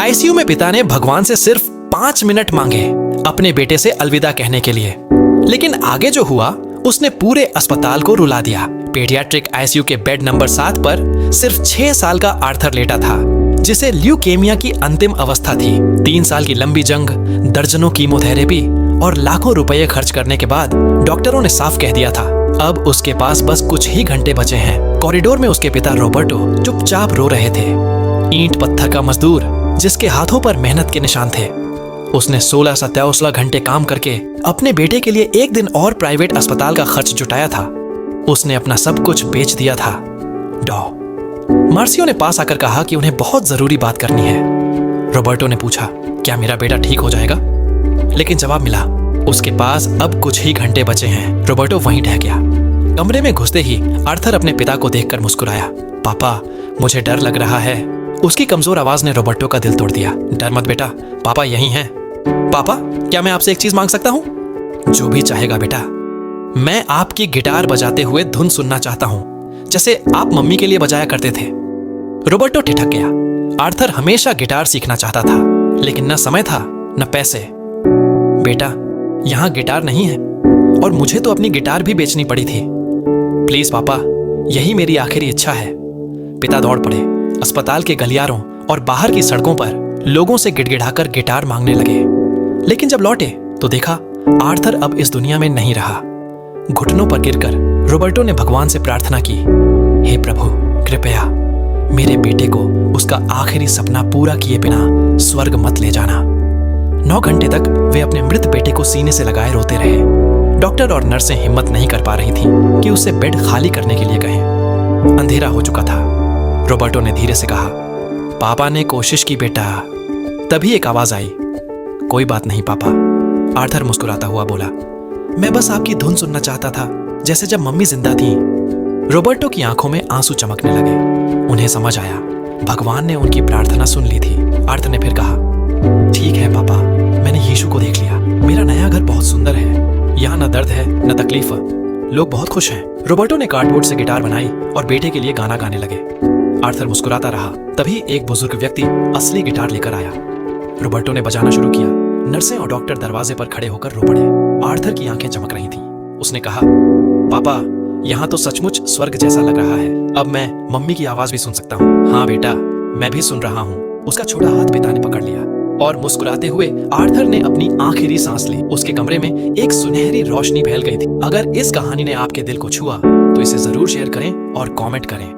ICU में पिता ने भगवान से सिर्फ 5 मिनट मांगे अपने बेटे से अलविदा कहने के लिए, लेकिन आगे जो हुआ उसने पूरे अस्पताल को रुला दिया। पीडियाट्रिक आईसीयू के बेड नंबर 7 पर सिर्फ 6 साल का आर्थर लेटा था, जिसे ल्यूकेमिया की अंतिम अवस्था थी। 3 साल की लंबी जंग, दर्जनों कीमोथेरेपी और लाखों रुपए खर्च करने के बाद डॉक्टरों ने साफ कह दिया था अब उसके पास बस कुछ ही घंटे बचे हैं। कॉरिडोर में उसके पिता रॉबर्टो चुपचाप रो रहे थे। ईंट पत्थर का मजदूर जिसके हाथों पर मेहनत के निशान थे। उसने 16 घंटे काम करके अपने बेटे के लिए एक दिन और प्राइवेट अस्पताल का खर्च जुटाया था। उसने अपना सब कुछ बेच दिया था। मार्सियो ने पास आकर कहा कि उन्हें बहुत जरूरी बात करनी है। रॉबर्टो ने पूछा, क्या मेरा बेटा ठीक हो जाएगा? लेकिन जवाब मिला, उसके पास अब कुछ ही घंटे बचे हैं। रॉबर्टो वहीं ढह गया। कमरे में घुसते ही आर्थर अपने पिता को देखकर मुस्कुराया। पापा, मुझे डर लग रहा है। उसकी कमजोर आवाज ने रॉबर्टो का दिल तोड़ दिया। डर मत बेटा, पापा यहीं हैं। पापा, क्या मैं आपसे एक चीज मांग सकता हूँ? जो भी चाहेगा बेटा। मैं आपकी गिटार बजाते हुए धुन सुनना चाहता हूँ, जैसे आप मम्मी के लिए बजाया करते थे। रॉबर्टो ठिठक गया। आर्थर हमेशा गिटार सीखना चाहता था, लेकिन न समय था न पैसे। बेटा, यहाँ गिटार नहीं है और मुझे तो अपनी गिटार भी बेचनी पड़ी थी। प्लीज पापा, यही मेरी आखिरी इच्छा है। पिता दौड़ पड़े। अस्पताल के गलियारों और बाहर की सड़कों पर लोगों से गिड़गिड़ाकर गिटार मांगने लगे। लेकिन जब लौटे तो देखा आर्थर अब इस दुनिया में नहीं रहा। घुटनों पर गिरकर रॉबर्टो ने भगवान से प्रार्थना की, हे प्रभु, कृपया मेरे बेटे को उसका आखिरी सपना पूरा किए बिना स्वर्ग मत ले जाना। 9 घंटे तक वे अपने मृत बेटे को सीने से लगाए रोते रहे। डॉक्टर और नर्सें हिम्मत नहीं कर पा रही थीं कि उसे बेड खाली करने के लिए कहें। अंधेरा हो चुका था। रॉबर्टो ने धीरे से कहा, पापा ने कोशिश की बेटा। तभी एक आवाज आई, कोई बात नहीं पापा। आर्थर मुस्कुराता हुआ बोला, मैं बस आपकी धुन सुनना चाहता था, जैसे जब मम्मी जिंदा थी। रॉबर्टो की आंखों में आंसू चमकने लगे। उन्हें समझ आया भगवान ने उनकी प्रार्थना सुन ली थी। आर्थर ने फिर कहा, ठीक है पापा, मैंने यीशु को देख लिया। मेरा नया घर बहुत सुंदर है। यहाँ न दर्द है न तकलीफ। लोग बहुत खुश हैं। रॉबर्टो ने कार्डबोर्ड से गिटार बनाई और बेटे के लिए गाना गाने लगे। आर्थर मुस्कुराता रहा। तभी एक बुजुर्ग व्यक्ति असली गिटार लेकर आया। रॉबर्टो ने बजाना शुरू किया। नर्सें और डॉक्टर दरवाजे पर खड़े होकर रो पड़े। आर्थर की आंखें चमक रही थीं। उसने कहा, पापा, यहाँ तो सचमुच स्वर्ग जैसा लग रहा है। अब मैं मम्मी की आवाज भी सुन सकता हूँ। हाँ बेटा, मैं भी सुन रहा हूँ। उसका छोटा हाथ पिता ने पकड़ लिया और मुस्कुराते हुए आर्थर ने अपनी आखिरी सांस ली। उसके कमरे में एक सुनहरी रोशनी फैल गई थी। अगर इस कहानी ने आपके दिल को छुआ तो इसे जरूर शेयर करें और कमेंट करें।